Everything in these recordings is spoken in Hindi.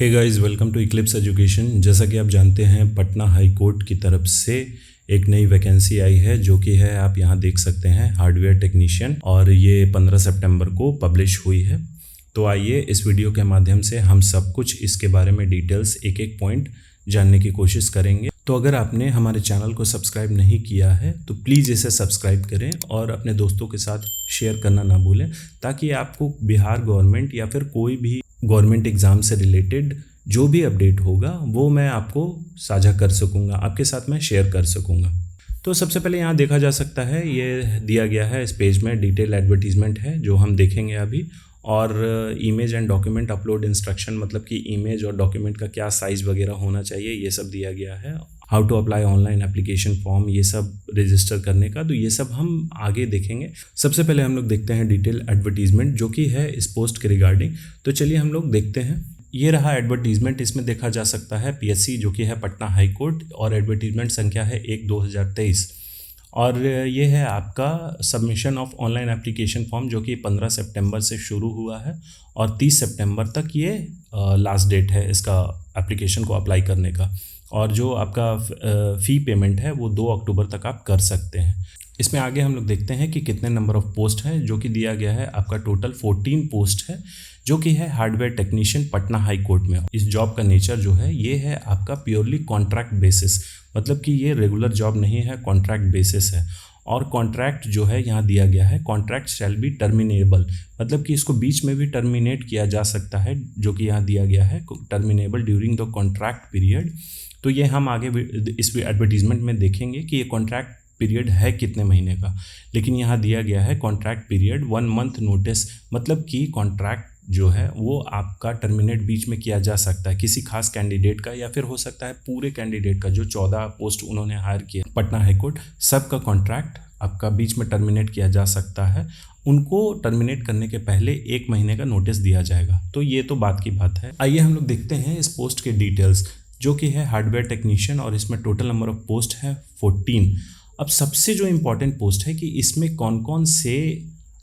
Hey guys, welcome to eclipse education. जैसा कि आप जानते हैं, पटना हाई कोर्ट की तरफ से एक नई वैकेंसी आई है, जो कि है आप यहाँ देख सकते हैं हार्डवेयर टेक्नीशियन, और ये 15 सितंबर को पब्लिश हुई है। तो आइए इस वीडियो के माध्यम से हम सब कुछ इसके बारे में डिटेल्स एक एक पॉइंट जानने की कोशिश करेंगे। तो अगर आपने हमारे चैनल को सब्सक्राइब नहीं किया है तो प्लीज़ इसे सब्सक्राइब करें और अपने दोस्तों के साथ शेयर करना ना भूलें, ताकि आपको बिहार गवर्नमेंट या फिर कोई भी गवर्नमेंट एग्ज़ाम से रिलेटेड जो भी अपडेट होगा वो मैं आपको साझा कर सकूंगा, आपके साथ मैं शेयर कर सकूंगा। तो सबसे पहले यहाँ देखा जा सकता है, ये दिया गया है इस पेज में डिटेल एडवर्टीजमेंट है जो हम देखेंगे अभी, और image and document upload instruction, मतलब कि इमेज और डॉक्यूमेंट का क्या साइज़ वगैरह होना चाहिए, ये सब दिया गया है। How to apply online application form, ये सब रजिस्टर करने का, तो ये सब हम आगे देखेंगे। सबसे पहले हम लोग देखते हैं डिटेल एडवर्टीजमेंट जो कि है इस पोस्ट के रिगार्डिंग। तो चलिए हम लोग देखते हैं। ये रहा एडवर्टीजमेंट। इसमें देखा जा सकता है पीएससी जो कि है पटना हाई कोर्ट, और एडवर्टीजमेंट संख्या है 1/2023, और ये है आपका submission of online application form जो कि 15 सितंबर से शुरू हुआ है और 30 सितंबर तक ये लास्ट डेट है इसका एप्लीकेशन को अप्लाई करने का। और जो आपका फ़ी पेमेंट है वो 2 अक्टूबर तक आप कर सकते हैं। इसमें आगे हम लोग देखते हैं कि कितने नंबर ऑफ़ पोस्ट है, जो कि दिया गया है आपका टोटल 14 पोस्ट है, जो कि है hardware technician Patna high court में। इस जॉब का नेचर जो है ये है आपका प्योरली कॉन्ट्रैक्ट बेसिस, मतलब कि ये रेगुलर जॉब नहीं है, कॉन्ट्रैक्ट बेसिस है। और कॉन्ट्रैक्ट जो है यहाँ दिया गया है, कॉन्ट्रैक्ट शैल बी टर्मिनेबल, मतलब कि इसको बीच में भी टर्मिनेट किया जा सकता है, जो कि यहाँ दिया गया है terminable during the contract period. तो ये हम आगे इस एडवर्टीजमेंट में देखेंगे कि ये कॉन्ट्रैक्ट पीरियड है कितने महीने का, लेकिन यहाँ दिया गया है कॉन्ट्रैक्ट पीरियड 1 मंथ नोटिस, मतलब कि कॉन्ट्रैक्ट जो है वो आपका टर्मिनेट बीच में किया जा सकता है किसी खास कैंडिडेट का, या फिर हो सकता है पूरे कैंडिडेट का। जो 14 पोस्ट उन्होंने हायर किया पटना हाई कोर्ट, सबका कॉन्ट्रैक्ट आपका बीच में टर्मिनेट किया जा सकता है। उनको टर्मिनेट करने के पहले 1 महीने का नोटिस दिया जाएगा। तो ये तो बात की बात है। आइए हम लोग देखते हैं इस पोस्ट के डिटेल्स, जो कि है हार्डवेयर टेक्नीशियन, और इसमें टोटल नंबर ऑफ पोस्ट है 14। अब सबसे जो इम्पोर्टेंट पोस्ट है कि इसमें कौन कौन से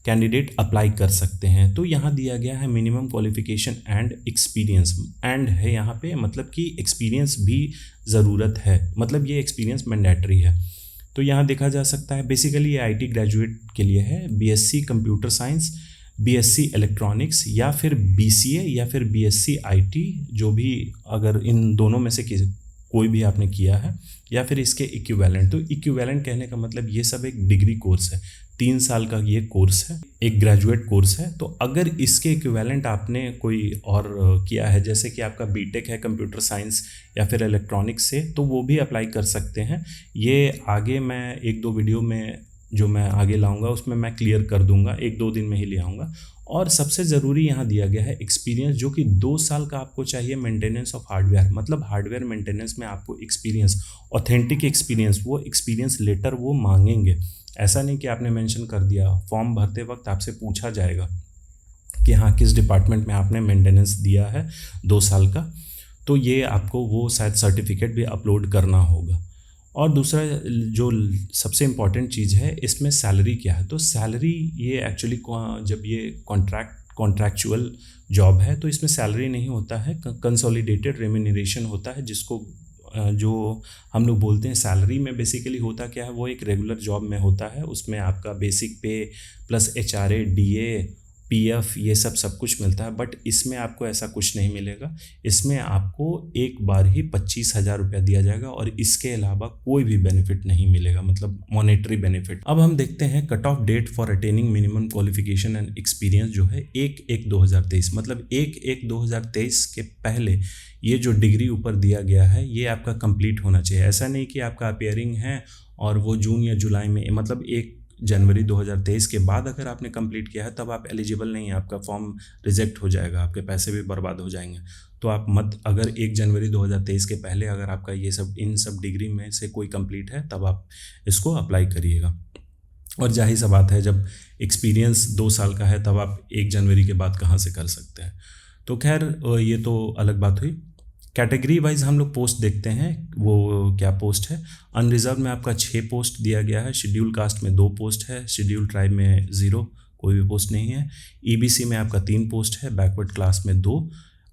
कैंडिडेट अप्लाई कर सकते हैं। तो यहाँ दिया गया है minimum qualification and experience, and है यहाँ पे, मतलब कि एक्सपीरियंस भी ज़रूरत है, मतलब ये एक्सपीरियंस मैंडेटरी है। तो यहाँ देखा जा सकता है बेसिकली ये आईटी ग्रेजुएट के लिए है, BSc computer science, BSc electronics, या फिर बीसीए, या फिर बीएससी आईटी, जो भी, अगर इन दोनों में से कोई भी आपने किया है, या फिर इसके इक्विवेलेंट। तो इक्विवेलेंट कहने का मतलब ये सब एक डिग्री कोर्स है, 3 साल का ये कोर्स है, एक ग्रेजुएट कोर्स है। तो अगर इसके इक्विवेलेंट आपने कोई और किया है, जैसे कि आपका बीटेक है कंप्यूटर साइंस या फिर इलेक्ट्रॉनिक्स से, तो वो भी अप्लाई कर सकते हैं। ये आगे मैं 1-2 वीडियो में जो मैं आगे लाऊंगा उसमें मैं क्लियर कर दूंगा, 1-2 दिन में ही ले आऊँगा। और सबसे ज़रूरी यहाँ दिया गया है एक्सपीरियंस, जो कि 2 साल का आपको चाहिए मेंटेनेंस ऑफ हार्डवेयर, मतलब हार्डवेयर मेंटेनेंस में आपको एक्सपीरियंस, ऑथेंटिक एक्सपीरियंस, वो एक्सपीरियंस लेटर वो मांगेंगे। ऐसा नहीं कि आपने मेंशन कर दिया, फॉर्म भरते वक्त आपसे पूछा जाएगा कि हाँ किस डिपार्टमेंट में आपने मेंटेनेंस दिया है 2 साल का, तो ये आपको वो शायद सर्टिफिकेट भी अपलोड करना होगा। और दूसरा जो सबसे इम्पॉर्टेंट चीज़ है, इसमें सैलरी क्या है। तो सैलरी ये एक्चुअली जब ये कॉन्ट्रैक्चुअल जॉब है तो इसमें सैलरी नहीं होता है, कंसोलिडेटेड रेम्यूनरेशन होता है, जिसको जो हम लोग बोलते हैं सैलरी में। बेसिकली होता क्या है, वो एक रेगुलर जॉब में होता है, उसमें आपका बेसिक पे प्लस एचआरए, डीए, पीएफ, ये सब कुछ मिलता है। बट इसमें आपको ऐसा कुछ नहीं मिलेगा। इसमें आपको एक बार ही 25,000 रुपया दिया जाएगा, और इसके अलावा कोई भी बेनिफिट नहीं मिलेगा, मतलब मॉनेटरी बेनिफिट। अब हम देखते हैं cut off date for attaining minimum qualification and experience, जो है 1/1/2023, मतलब 1/1/2023 के पहले ये जो डिग्री ऊपर दिया गया है ये आपका कंप्लीट होना चाहिए। ऐसा नहीं कि आपका अपेयरिंग है और वो जून या जुलाई में, मतलब 1 जनवरी 2023 के बाद अगर आपने कंप्लीट किया है तब आप एलिजिबल नहीं हैं, आपका फॉर्म रिजेक्ट हो जाएगा, आपके पैसे भी बर्बाद हो जाएंगे। तो आप मत, अगर 1 जनवरी 2023 के पहले अगर आपका ये सब, इन सब डिग्री में से कोई कंप्लीट है, तब आप इसको अप्लाई करिएगा। और जाहिर सा बात है, जब एक्सपीरियंस 2 साल का है तब आप 1 जनवरी के बाद कहाँ से कर सकते हैं। तो खैर ये तो अलग बात हुई। कैटेगरी वाइज हम लोग पोस्ट देखते हैं, वो क्या पोस्ट है। अनरिजर्व में आपका 6 पोस्ट दिया गया है, शेड्यूल कास्ट में 2 पोस्ट है, शेड्यूल ट्राइब में 0, कोई भी पोस्ट नहीं है। ईबीसी में आपका 3 पोस्ट है, बैकवर्ड क्लास में 2,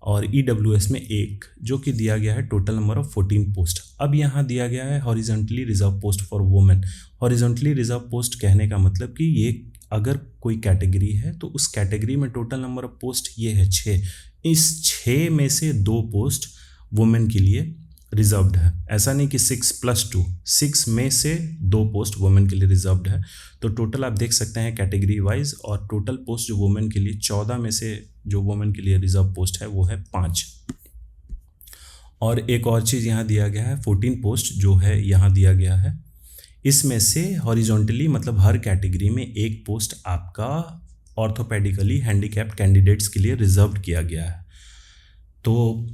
और EWS में 1, जो कि दिया गया है टोटल नंबर ऑफ 14 पोस्ट। अब यहाँ दिया गया है horizontally reserve post for women. Horizontally reserve post कहने का मतलब कि ये अगर कोई कैटेगरी है तो उस कैटेगरी में टोटल नंबर ऑफ पोस्ट ये है 6। इस 6 में से 2 पोस्ट वुमेन के लिए रिजर्व्ड है। ऐसा नहीं कि 6+2, 6 में से 2 पोस्ट वुमेन के लिए रिजर्व्ड है। तो टोटल आप देख सकते हैं कैटेगरी वाइज, और टोटल पोस्ट जो वुमेन के लिए 14 में से जो वुमेन के लिए रिजर्व पोस्ट है वो है 5। और एक और चीज़ यहाँ दिया गया है 14 पोस्ट जो है यहाँ दिया गया है, इसमें से हॉरिजॉन्टली मतलब हर कैटेगरी में 1 पोस्ट आपका ऑर्थोपेडिकली हैंडीकैप्ड कैंडिडेट्स के लिए रिजर्व्ड किया गया है। तो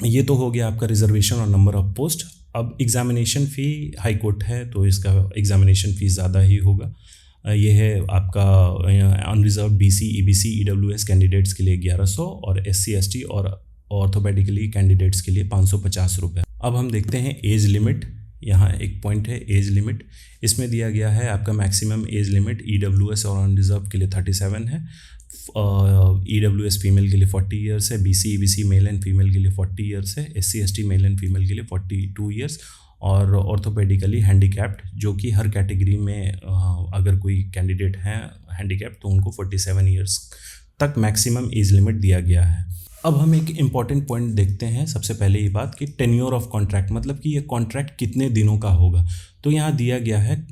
ये तो हो गया आपका रिजर्वेशन और नंबर ऑफ पोस्ट। अब एग्जामिनेशन फ़ी हाई कोर्ट है तो इसका एग्जामिनेशन फ़ी ज़्यादा ही होगा। ये है आपका unreserve BC, EBC, EWS candidates के लिए 1100 और SC, ST और ऑर्थोपेडिकली कैंडिडेट्स के लिए 550 रुपये। अब हम देखते हैं एज लिमिट। यहाँ एक पॉइंट है एज लिमिट, इसमें दिया गया है आपका मैक्सिमम एज लिमिट EWS और अनरिजर्व के लिए 37 है, EWS फीमेल के लिए 40 ईयर्स है, BC, EBC male and female के लिए 40 ईयर्स है, SC, ST male and female के लिए 42 ईयर्स, और ऑर्थोपेडिकली हैंडीकैप्ड जो कि हर कैटेगरी में अगर कोई कैंडिडेट हैं हैंडीकैप्ड तो उनको 47 ईयर्स तक मैक्सिमम एज लिमिट दिया गया है। अब हम एक इम्पॉर्टेंट पॉइंट देखते हैं। सबसे पहले ये बात कि टेन्योर ऑफ कॉन्ट्रैक्ट, मतलब कि ये कॉन्ट्रैक्ट कितने दिनों का होगा। तो यहाँ दिया गया है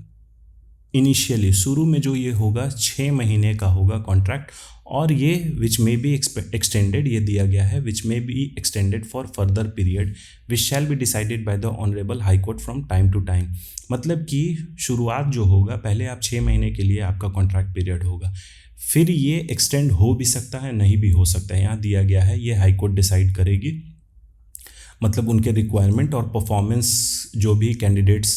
इनिशियली शुरू में जो ये होगा 6 महीने का होगा कॉन्ट्रैक्ट, और ये विच मे बी एक्सटेंडेड, ये दिया गया है which may be extended for further period which shall be decided by the honourable high court from time to time. मतलब कि शुरुआत जो होगा पहले आप 6 महीने के लिए आपका कॉन्ट्रैक्ट पीरियड होगा, फिर ये एक्सटेंड हो भी सकता है नहीं भी हो सकता है। यहाँ दिया गया है ये हाई कोर्ट डिसाइड करेगी, मतलब उनके रिक्वायरमेंट और परफॉर्मेंस जो भी कैंडिडेट्स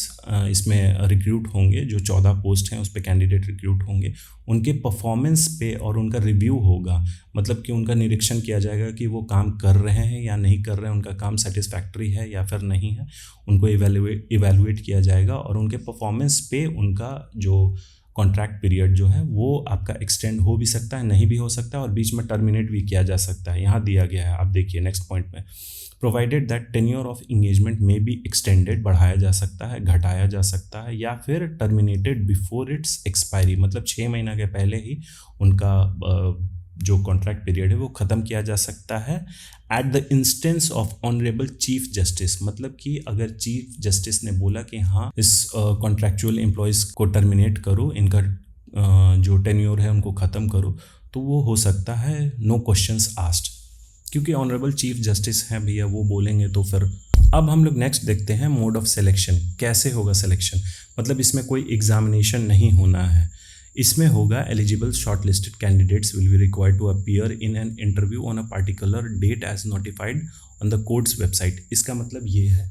इसमें रिक्रूट होंगे, जो 14 पोस्ट हैं उस पर कैंडिडेट रिक्रूट होंगे, उनके परफॉर्मेंस पे और उनका रिव्यू होगा। मतलब कि उनका निरीक्षण किया जाएगा कि वो काम कर रहे हैं या नहीं कर रहे हैं, उनका काम सेटिस्फैक्ट्री है या फिर नहीं है, उनको इवैल्यूएट किया जाएगा, और उनके परफॉर्मेंस पे उनका जो कॉन्ट्रैक्ट पीरियड जो है वो आपका एक्सटेंड हो भी सकता है नहीं भी हो सकता है, और बीच में टर्मिनेट भी किया जा सकता है। यहाँ दिया गया है, आप देखिए नेक्स्ट पॉइंट में, provided that tenure of engagement में बी एक्सटेंडेड, बढ़ाया जा सकता है, घटाया जा सकता है, या फिर टर्मिनेटेड बिफोर इट्स एक्सपायरी, मतलब 6 महीना के पहले ही उनका जो कॉन्ट्रैक्ट पीरियड है वो ख़त्म किया जा सकता है। At the instance of honourable chief justice, मतलब कि अगर चीफ जस्टिस ने बोला कि हाँ इस कॉन्ट्रैक्चुअल एम्प्लॉयज़ को टर्मिनेट करो, इनका जो टेन्योर है उनको ख़त्म करो, तो वो हो सकता है नो क्वेश्चंस आस्क्ड, क्योंकि ऑनरेबल चीफ जस्टिस हैं भैया, वो बोलेंगे तो फिर। अब हम लोग नेक्स्ट देखते हैं मोड ऑफ सिलेक्शन, कैसे होगा सिलेक्शन। मतलब इसमें कोई एग्जामिनेशन नहीं होना है, इसमें होगा eligible shortlisted candidates will be required to appear in an interview on a particular date as notified on the court's website. इसका मतलब ये है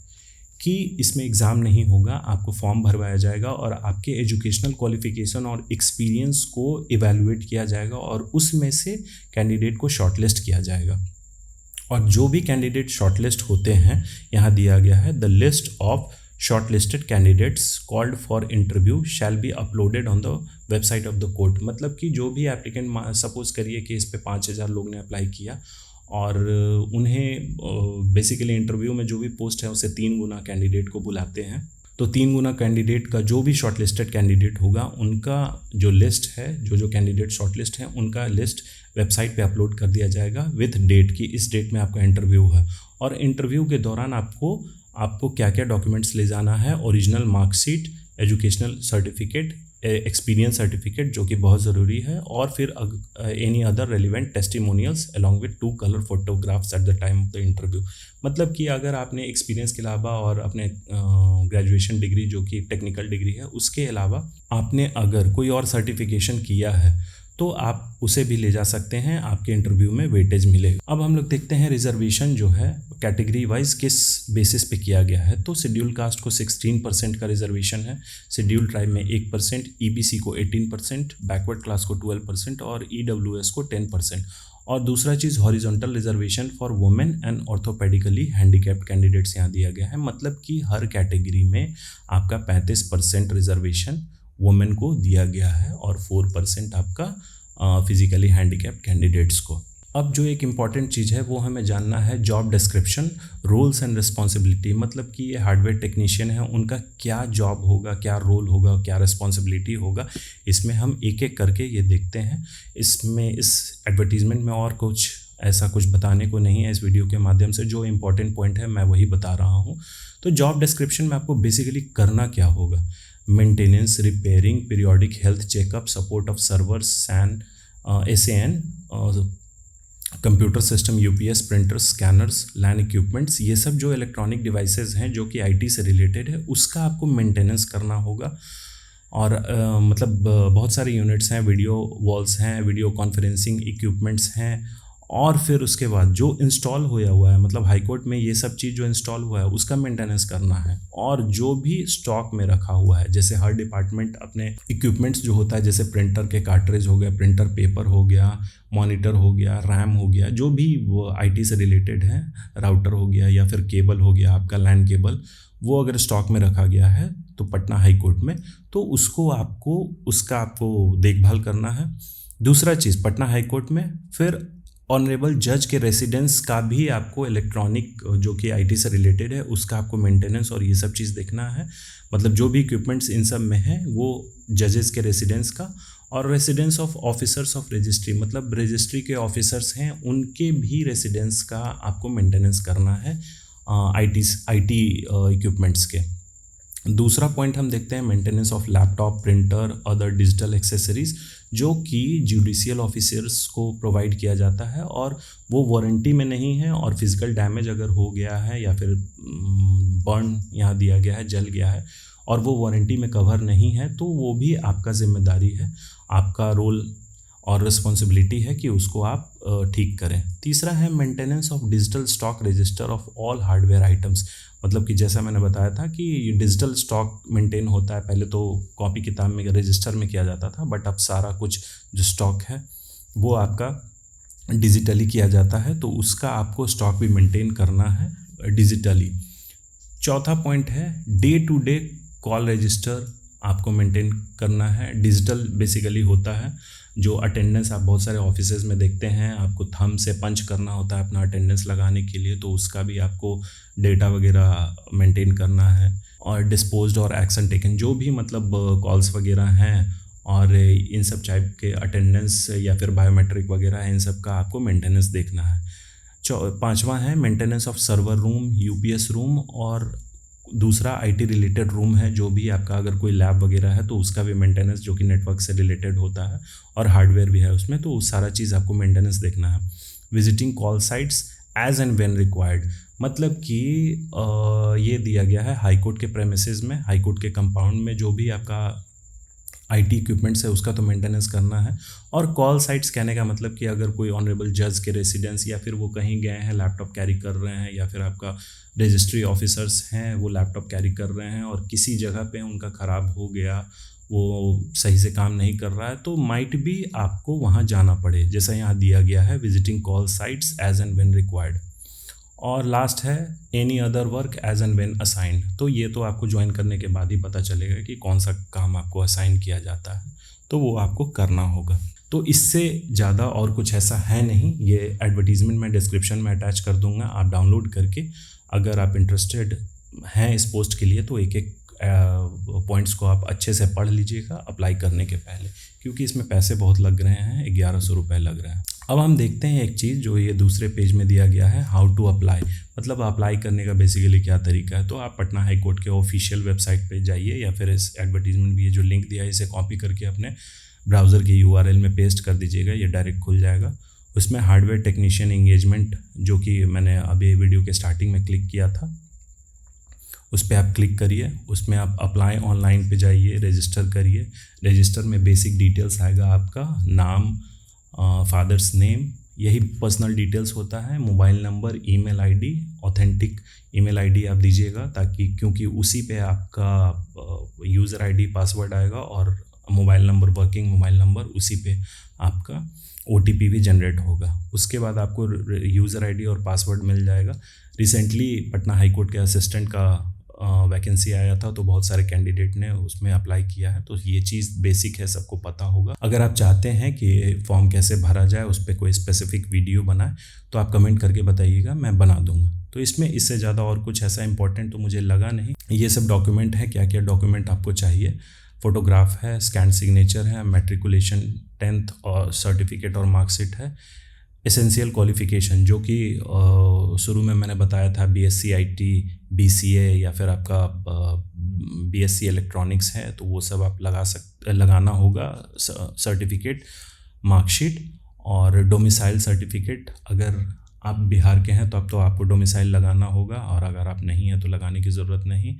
कि इसमें एग्ज़ाम नहीं होगा, आपको फॉर्म भरवाया जाएगा और आपके एजुकेशनल क्वालिफिकेशन और एक्सपीरियंस को इवैल्यूएट किया जाएगा, और उसमें से कैंडिडेट को शॉर्टलिस्ट किया जाएगा। और जो भी कैंडिडेट शॉर्टलिस्ट होते हैं, यहाँ दिया गया है the list of shortlisted candidates called for interview shall be uploaded on the website of the court. मतलब कि जो भी एप्लीकेंट, सपोज करिए कि इस पे 5000 लोग ने अप्लाई किया और उन्हें बेसिकली इंटरव्यू में जो भी पोस्ट है उससे 3 गुना कैंडिडेट को बुलाते हैं, तो 3 गुना कैंडिडेट का जो भी शॉर्टलिस्टेड कैंडिडेट होगा उनका जो लिस्ट है, जो कैंडिडेट शॉर्टलिस्ट हैं उनका लिस्ट वेबसाइट पे अपलोड कर दिया जाएगा विथ डेट की इस डेट में आपका इंटरव्यू है। और इंटरव्यू के दौरान आपको क्या क्या डॉक्यूमेंट्स ले जाना है, original marksheet, educational certificate, experience certificate जो कि बहुत ज़रूरी है, और फिर any other relevant testimonials along with 2 colour photographs at the time of the interview. मतलब कि अगर आपने एक्सपीरियंस के अलावा और अपने ग्रेजुएशन डिग्री जो कि टेक्निकल डिग्री है उसके अलावा आपने अगर कोई और सर्टिफिकेशन किया है तो आप उसे भी ले जा सकते हैं, आपके इंटरव्यू में वेटेज मिलेगा। अब हम लोग देखते हैं रिजर्वेशन जो है कैटेगरी वाइज किस बेसिस पे किया गया है। तो शेड्यूल कास्ट को 16% का रिजर्वेशन है, शेड्यूल ट्राइब में 1%, EBC को 18%, बैकवर्ड क्लास को 12% और EWS को 10%। और दूसरा चीज़ horizontal reservation for women and orthopedically handicapped candidates यहाँ दिया गया है। मतलब कि हर कैटेगरी में आपका 35% रिजर्वेशन वुमेन को दिया गया है और 4% आपका फिजिकली हैंडीकैप्ड कैंडिडेट्स को। अब जो एक इम्पॉर्टेंट चीज़ है वो हमें जानना है job description, roles and responsibility. मतलब कि ये हार्डवेयर टेक्नीशियन है, उनका क्या जॉब होगा, क्या रोल होगा, क्या रिस्पॉन्सिबिलिटी होगा, इसमें हम एक एक करके ये देखते हैं। इसमें इस एडवर्टीज़मेंट में और कुछ ऐसा कुछ बताने को नहीं है। इस वीडियो के माध्यम से जो इम्पोर्टेंट पॉइंट है मैं वही बता रहा हूँ। तो जॉब डिस्क्रिप्शन में आपको बेसिकली करना क्या होगा, maintenance, repairing, periodic health checkup, support of servers, SAN, computer system, UPS, printers, scanners, LAN equipments, ये सब जो इलेक्ट्रॉनिक डिवाइसेस हैं जो कि IT से रिलेटेड है, उसका आपको मेंटेनेंस करना होगा। और बहुत सारे यूनिट्स हैं, वीडियो वॉल्स हैं, वीडियो कॉन्फ्रेंसिंग इक्विपमेंट्स हैं, और फिर उसके बाद जो इंस्टॉल होया हुआ है, मतलब हाईकोर्ट में ये सब चीज़ जो इंस्टॉल हुआ है उसका मेंटेनेंस करना है। और जो भी स्टॉक में रखा हुआ है, जैसे हर डिपार्टमेंट अपने इक्विपमेंट्स जो होता है, जैसे प्रिंटर के कार्ट्रिज हो गया, प्रिंटर पेपर हो गया, मॉनिटर हो गया, रैम हो गया, जो भी वो IT से रिलेटेड है, राउटर हो गया या फिर केबल हो गया आपका लैन केबल, वो अगर स्टॉक में रखा गया है तो पटना हाई कोर्ट में, तो उसका आपको देखभाल करना है। दूसरा चीज़, पटना हाई कोर्ट में फिर ऑनरेबल जज के रेसिडेंस का भी आपको इलेक्ट्रॉनिक जो कि IT से रिलेटेड है उसका आपको मेंटेनेंस और ये सब चीज़ देखना है। मतलब जो भी इक्विपमेंट्स इन सब में है वो जजेस के रेसिडेंस का, और residence of officers of registry, मतलब रजिस्ट्री के ऑफिसर्स हैं उनके भी रेसिडेंस का आपको मेंटेनेंस करना है IT इक्विपमेंट्स के। दूसरा पॉइंट हम देखते हैं maintenance of laptop, printer, other digital accessories, जो कि जुडिशियल ऑफिसर्स को प्रोवाइड किया जाता है और वो वारंटी में नहीं है, और फिजिकल डैमेज अगर हो गया है या फिर बर्न यहाँ दिया गया है, जल गया है और वो वारंटी में कवर नहीं है, तो वो भी आपका जिम्मेदारी है, आपका रोल और रिस्पॉन्सिबिलिटी है कि उसको आप ठीक करें। तीसरा है maintenance of digital stock register of all hardware items. मतलब कि जैसा मैंने बताया था कि डिजिटल स्टॉक मेंटेन होता है, पहले तो कॉपी किताब में रजिस्टर में किया जाता था, बट अब सारा कुछ जो स्टॉक है वो आपका डिजिटली किया जाता है, तो उसका आपको स्टॉक भी मेंटेन करना है डिजिटली। चौथा पॉइंट है day to day call register आपको मेंटेन करना है। डिजिटल बेसिकली होता है, जो अटेंडेंस आप बहुत सारे ऑफिसेज में देखते हैं, आपको थंब से पंच करना होता है अपना अटेंडेंस लगाने के लिए, तो उसका भी आपको डेटा वगैरह मेंटेन करना है। और डिस्पोज्ड और एक्शन टेकन, जो भी मतलब कॉल्स वगैरह हैं और इन सब टाइप के अटेंडेंस या फिर बायोमेट्रिक वगैरह है, इन सब का आपको मेंटेनेंस देखना है। पांचवा है maintenance of server room, UPS room, और दूसरा IT रिलेटेड रूम है, जो भी आपका अगर कोई लैब वगैरह है तो उसका भी मेंटेनेंस जो कि नेटवर्क से रिलेटेड होता है, और हार्डवेयर भी है उसमें, तो सारा चीज़ आपको मेंटेनेंस देखना है। Visiting call sites as and when required, मतलब कि ये दिया गया है हाईकोर्ट के प्रेमिसेस में, हाईकोर्ट के कंपाउंड में जो भी आपका IT इक्विपमेंट्स है उसका तो मेंटेनेंस करना है। और कॉल साइट्स कहने का मतलब कि अगर कोई ऑनरेबल जज के रेसिडेंस या फिर वो कहीं गए हैं, लैपटॉप कैरी कर रहे हैं, या फिर आपका रजिस्ट्री ऑफिसर्स हैं वो लैपटॉप कैरी कर रहे हैं और किसी जगह पे उनका ख़राब हो गया, वो सही से काम नहीं कर रहा है, तो माइट भी आपको वहाँ जाना पड़े, जैसा यहाँ दिया गया है, visiting call sites as and when required. और लास्ट है any other work as and when assigned, तो ये तो आपको ज्वाइन करने के बाद ही पता चलेगा कि कौन सा काम आपको असाइन किया जाता है, तो वो आपको करना होगा। तो इससे ज़्यादा और कुछ ऐसा है नहीं, ये एडवर्टीज़मेंट मैं डिस्क्रिप्शन में अटैच कर दूंगा, आप डाउनलोड करके अगर आप इंटरेस्टेड हैं इस पोस्ट के लिए तो एक एक पॉइंट्स को आप अच्छे से पढ़ लीजिएगा अप्लाई करने के पहले, क्योंकि इसमें पैसे बहुत लग रहे हैं, 1100 रुपये लग रहे हैं। अब हम देखते हैं एक चीज़ जो ये दूसरे पेज में दिया गया है, हाउ टू अप्लाई, मतलब अप्लाई करने का बेसिकली क्या तरीका है। तो आप पटना हाई कोर्ट के ऑफिशियल वेबसाइट पे जाइए, या फिर इस एडवर्टीजमेंट भी ये जो लिंक दिया है इसे कॉपी करके अपने ब्राउज़र के URL में पेस्ट कर दीजिएगा, ये डायरेक्ट खुल जाएगा। उसमें हार्डवेयर टेक्नीशियन इंगेजमेंट, जो कि मैंने अभी वीडियो के स्टार्टिंग में क्लिक किया था, उस पर आप क्लिक करिए, उसमें आप अप्लाई ऑनलाइन पे जाइए, रजिस्टर करिए। रजिस्टर में बेसिक डिटेल्स आएगा, आपका नाम, फादर्स नेम, यही पर्सनल डिटेल्स होता है, mobile number, email ID, authentic email ID आप दीजिएगा, ताकि क्योंकि उसी पे आपका यूज़र आईडी पासवर्ड आएगा, और mobile number, working mobile number, उसी पे आपका OTP भी जनरेट होगा। उसके बाद आपको यूज़र आईडी और पासवर्ड मिल जाएगा। रिसेंटली पटना हाई कोर्ट के असिस्टेंट का वैकेंसी आया था तो बहुत सारे कैंडिडेट ने उसमें अप्लाई किया है, तो ये चीज़ बेसिक है, सबको पता होगा। अगर आप चाहते हैं कि फॉर्म कैसे भरा जाए, उस पर कोई स्पेसिफिक वीडियो बनाए तो आप कमेंट करके बताइएगा, मैं बना दूंगा। तो इसमें इससे ज़्यादा और कुछ ऐसा इंपॉर्टेंट तो मुझे लगा नहीं। ये सब डॉक्यूमेंट है, क्या क्या डॉक्यूमेंट आपको चाहिए, फ़ोटोग्राफ है, स्कैन सिग्नेचर है, मैट्रिकुलेशन 10th और सर्टिफिकेट और मार्कशीट है, एसेंशियल क्वालिफ़िकेशन जो कि शुरू में मैंने बताया था BSc IT, BCA या फिर आपका BSc इलेक्ट्रॉनिक्स है, तो वो सब आप लगाना होगा, सर्टिफिकेट, मार्कशीट और डोमिसाइल सर्टिफिकेट। अगर आप बिहार के हैं तो अब तो आपको डोमिसाइल लगाना होगा, और अगर आप नहीं हैं तो लगाने की ज़रूरत नहीं।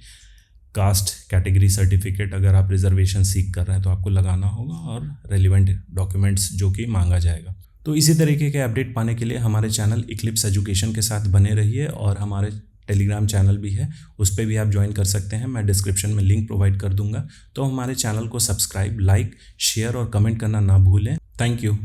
कास्ट कैटेगरी सर्टिफिकेट अगर आप रिजर्वेशन सीख कर रहे हैं तो आपको लगाना होगा, और रेलिवेंट डॉक्यूमेंट्स जो कि मांगा जाएगा। तो इसी तरीके के अपडेट पाने के लिए हमारे चैनल इक्लिप्स एजुकेशन के साथ बने रहिए, और हमारे टेलीग्राम चैनल भी है, उस पर भी आप ज्वाइन कर सकते हैं, मैं डिस्क्रिप्शन में लिंक प्रोवाइड कर दूंगा। तो हमारे चैनल को सब्सक्राइब, लाइक, शेयर और कमेंट करना ना भूलें। Thank you.